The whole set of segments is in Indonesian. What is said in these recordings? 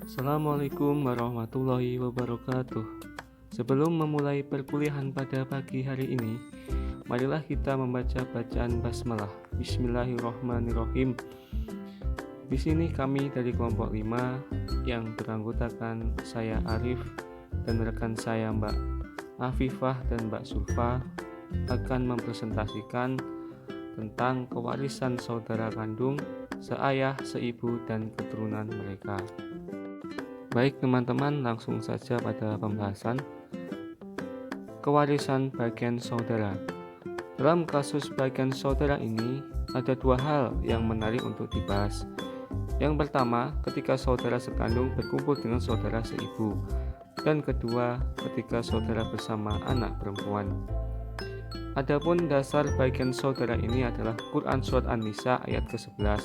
Assalamualaikum warahmatullahi wabarakatuh. Sebelum memulai perkuliahan pada pagi hari ini, marilah kita membaca bacaan basmalah. Bismillahirrahmanirrahim. Di sini kami dari kelompok 5 yang beranggotakan saya Arif dan rekan saya Mbak Afifah dan Mbak Sulfa akan mempresentasikan tentang kewarisan saudara kandung, seayah, seibu, dan keturunan mereka. Baik teman-teman, langsung saja pada pembahasan kewarisan bagian saudara. Dalam kasus bagian saudara ini, ada dua hal yang menarik untuk dibahas. Yang pertama, ketika saudara sekandung berkumpul dengan saudara seibu. Dan kedua, ketika saudara bersama anak perempuan. Adapun dasar bagian saudara ini adalah Quran Surat An-Nisa ayat ke-11.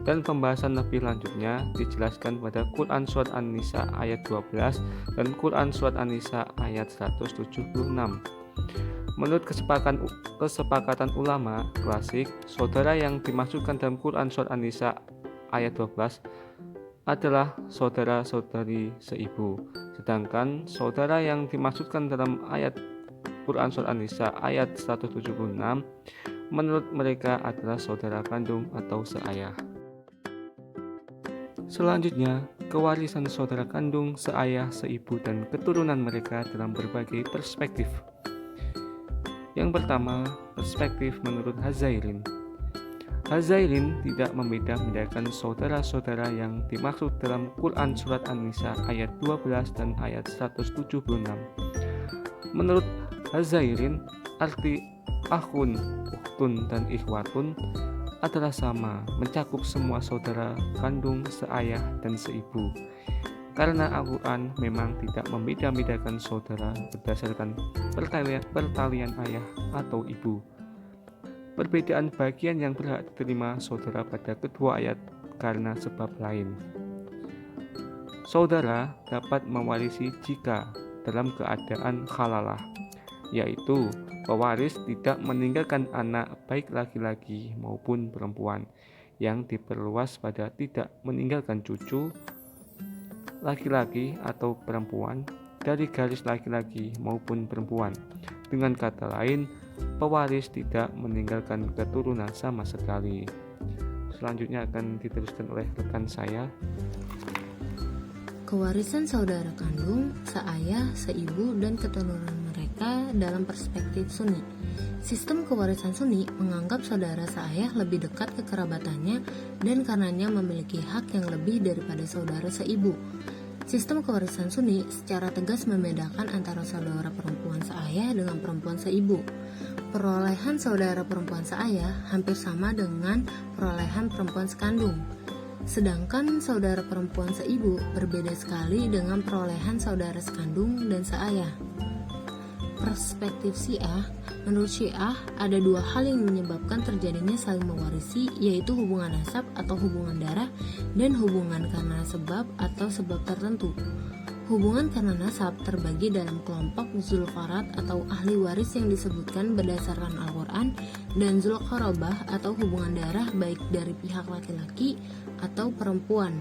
Dan pembahasan lebih lanjutnya dijelaskan pada Quran Surat An-Nisa ayat 12 dan Quran Surat An-Nisa ayat 176. Menurut kesepakatan ulama klasik, saudara yang dimaksudkan dalam Quran Surat An-Nisa ayat 12 adalah saudara-saudari seibu. Sedangkan saudara yang dimaksudkan dalam ayat Quran Surat An-Nisa ayat 176 menurut mereka adalah saudara kandung atau seayah. Selanjutnya, kewarisan saudara kandung, seayah, seibu, dan keturunan mereka dalam berbagai perspektif. Yang pertama, perspektif menurut Hazailin. Hazailin tidak membeda-bedakan saudara-saudara yang dimaksud dalam Quran Surat An-Nisa ayat 12 dan ayat 176. Menurut Hazailin, arti akhun, ukhtun, dan ikhwatun adalah sama, mencakup semua saudara kandung, seayah, dan seibu. Karena Al-Quran memang tidak membeda-bedakan saudara berdasarkan pertalian ayah atau ibu. Perbedaan bagian yang berhak diterima saudara pada kedua ayat karena sebab lain. Saudara dapat mewarisi jika dalam keadaan khalalah, yaitu pewaris tidak meninggalkan anak baik laki-laki maupun perempuan, yang diperluas pada tidak meninggalkan cucu laki-laki atau perempuan dari garis laki-laki maupun perempuan. Dengan kata lain, pewaris tidak meninggalkan keturunan sama sekali. Selanjutnya akan diteruskan oleh rekan saya. Kewarisan saudara kandung, seayah, seibu, dan keturunan mereka dalam perspektif Sunni. Sistem kewarisan Sunni menganggap saudara seayah lebih dekat kekerabatannya dan karenanya memiliki hak yang lebih daripada saudara seibu. Sistem kewarisan Sunni secara tegas membedakan antara saudara perempuan seayah dengan perempuan seibu. Perolehan saudara perempuan seayah hampir sama dengan perolehan perempuan sekandung. Sedangkan saudara perempuan seibu berbeda sekali dengan perolehan saudara sekandung dan seayah. Perspektif Syiah, menurut Syiah ada dua hal yang menyebabkan terjadinya saling mewarisi, yaitu hubungan nasab atau hubungan darah dan hubungan karena sebab atau sebab tertentu. Hubungan karena nasab terbagi dalam kelompok zulfarat atau ahli waris yang disebutkan berdasarkan Al-Quran, dan zulqarabah atau hubungan darah baik dari pihak laki-laki atau perempuan.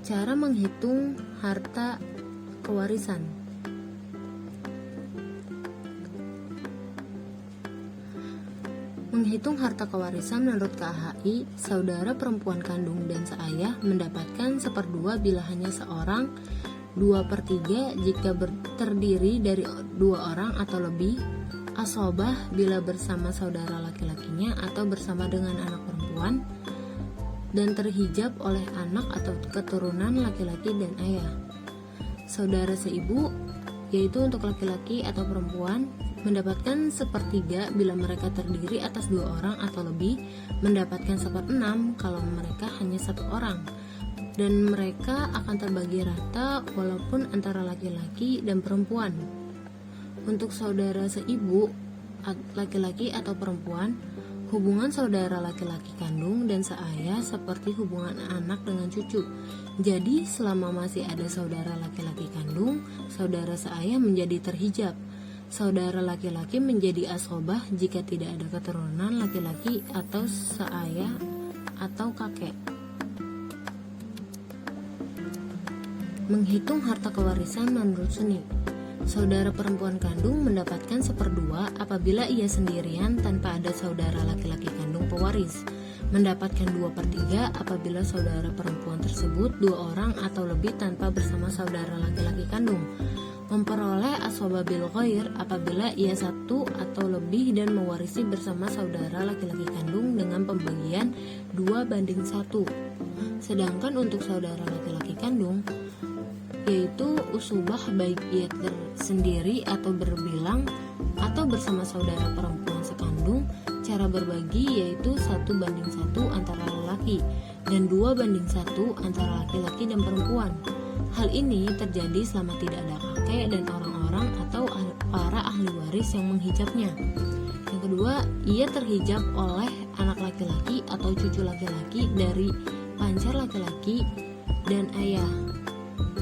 Cara menghitung harta kewarisan. Menghitung harta kewarisan menurut KHI, saudara perempuan kandung dan seayah mendapatkan 1/2 bila hanya seorang, 2/3 jika terdiri dari 2 orang atau lebih, asobah bila bersama saudara laki-lakinya atau bersama dengan anak perempuan, dan terhijab oleh anak atau keturunan laki-laki dan ayah. Saudara seibu, yaitu untuk laki-laki atau perempuan, mendapatkan 1/3 bila mereka terdiri atas 2 orang atau lebih, mendapatkan 1/6 kalau mereka hanya 1 orang, dan mereka akan terbagi rata walaupun antara laki-laki dan perempuan. Untuk saudara seibu, laki-laki atau perempuan, hubungan saudara laki-laki kandung dan seayah seperti hubungan anak dengan cucu. Jadi selama masih ada saudara laki-laki kandung, saudara seayah menjadi terhijab. Saudara laki-laki menjadi asobah jika tidak ada keturunan laki-laki atau seayah atau kakek. Menghitung harta kewarisan menurut Suni. Saudara perempuan kandung mendapatkan 1/2 apabila ia sendirian tanpa ada saudara laki-laki kandung pewaris. Mendapatkan 2/3 apabila saudara perempuan tersebut 2 orang atau lebih tanpa bersama saudara laki-laki kandung. Memperoleh asobah bil ghair apabila ia 1 atau lebih dan mewarisi bersama saudara laki-laki kandung dengan pembagian 2/1. Sedangkan untuk saudara laki-laki kandung, yaitu usubah baik ia tersendiri atau berbilang atau bersama saudara perempuan sekandung, cara berbagi yaitu 1/1 antara lelaki dan 2/1 antara laki-laki dan perempuan. Hal ini terjadi selama tidak ada kakek dan orang-orang atau para ahli waris yang menghijabnya. Yang kedua, ia terhijab oleh anak laki-laki atau cucu laki-laki dari pancar laki-laki dan ayah.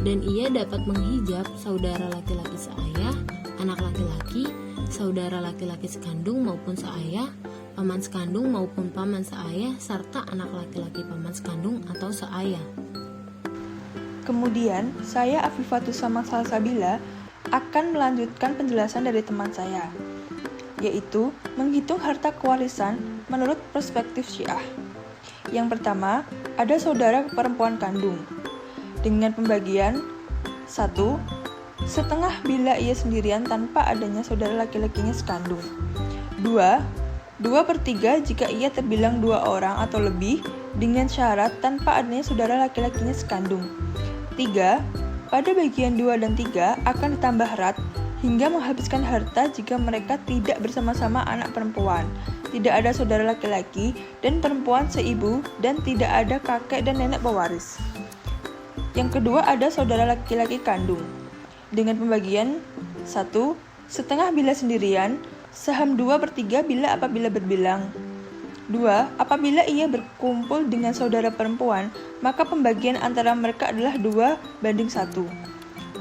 Dan ia dapat menghijab saudara laki-laki seayah, anak laki-laki, saudara laki-laki sekandung maupun seayah, paman sekandung maupun paman seayah, serta anak laki-laki paman sekandung atau seayah. Kemudian, saya Afifatus Sama Salsabila akan melanjutkan penjelasan dari teman saya, yaitu menghitung harta kewarisan menurut perspektif Syiah. Yang pertama, ada saudara perempuan kandung dengan pembagian 1/2 bila ia sendirian tanpa adanya saudara laki-lakinya sekandung. 2/3 jika ia terbilang 2 orang atau lebih dengan syarat tanpa adanya saudara laki-lakinya sekandung. 3. Pada bagian 2 dan 3 akan ditambah rat hingga menghabiskan harta jika mereka tidak bersama-sama anak perempuan, tidak ada saudara laki-laki dan perempuan seibu, dan tidak ada kakek dan nenek pewaris. Yang kedua ada saudara laki-laki kandung dengan pembagian 1/2 bila sendirian, saham 2/3 bila apabila berbilang. 2. Apabila ia berkumpul dengan saudara perempuan, maka pembagian antara mereka adalah 2/1.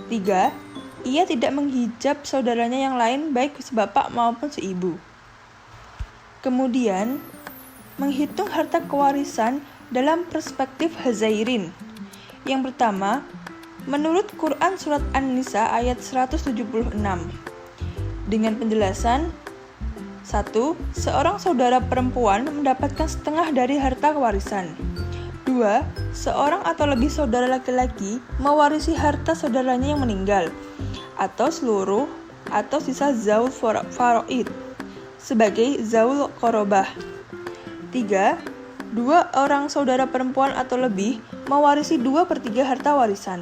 3. Ia tidak menghijab saudaranya yang lain baik sebapak maupun seibu. Kemudian, menghitung harta kewarisan dalam perspektif Hazairin. Yang pertama, menurut Quran Surat An-Nisa ayat 176, dengan penjelasan 1. Seorang saudara perempuan mendapatkan setengah dari harta warisan. 2. Seorang atau lebih saudara laki-laki mewarisi harta saudaranya yang meninggal, atau seluruh atau sisa zaul faraid sebagai zaul qorobah. 3. 2 orang saudara perempuan atau lebih mewarisi 2/3 harta warisan.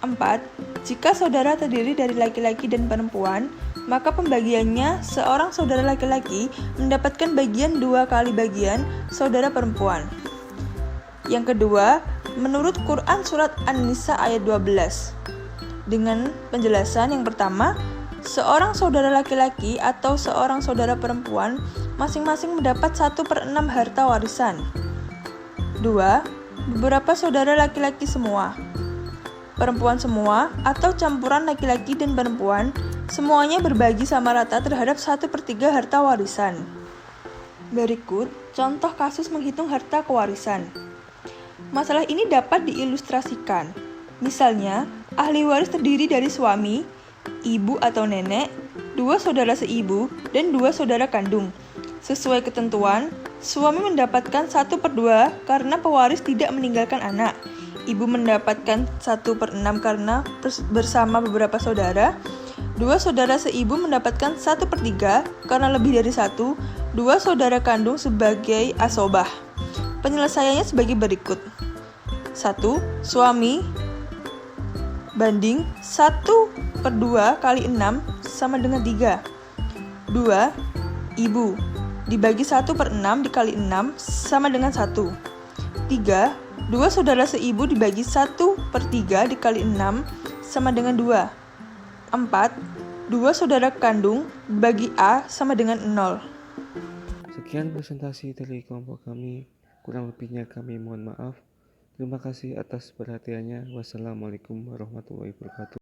4. Jika saudara terdiri dari laki-laki dan perempuan, maka pembagiannya seorang saudara laki-laki mendapatkan bagian 2 kali bagian saudara perempuan. Yang kedua, menurut Quran Surat An-Nisa ayat 12, dengan penjelasan yang pertama, seorang saudara laki-laki atau seorang saudara perempuan masing-masing mendapat 1/6 harta warisan. 2. Beberapa saudara laki-laki semua, perempuan semua, atau campuran laki-laki dan perempuan, semuanya berbagi sama rata terhadap 1/3 harta warisan. Berikut contoh kasus menghitung harta kewarisan. Masalah ini dapat diilustrasikan. Misalnya, ahli waris terdiri dari suami, ibu atau nenek, 2 saudara seibu, dan 2 saudara kandung. Sesuai ketentuan, suami mendapatkan 1/2 karena pewaris tidak meninggalkan anak. Ibu mendapatkan 1/6 karena bersama beberapa saudara. 2 saudara seibu mendapatkan 1/3 karena lebih dari 1. 2 saudara kandung sebagai asobah. Penyelesaiannya sebagai berikut. 1. Suami banding 1/2 kali 6 sama dengan 3. 2. Ibu dibagi 1/6 dikali 6 sama dengan 1. 3. 2 saudara seibu dibagi 1/3 dikali 6 sama dengan 2. 4. 2 saudara kandung bagi A sama dengan 0. Sekian presentasi dari kelompok kami. Kurang lebihnya kami mohon maaf. Terima kasih atas perhatiannya. Wassalamualaikum warahmatullahi wabarakatuh.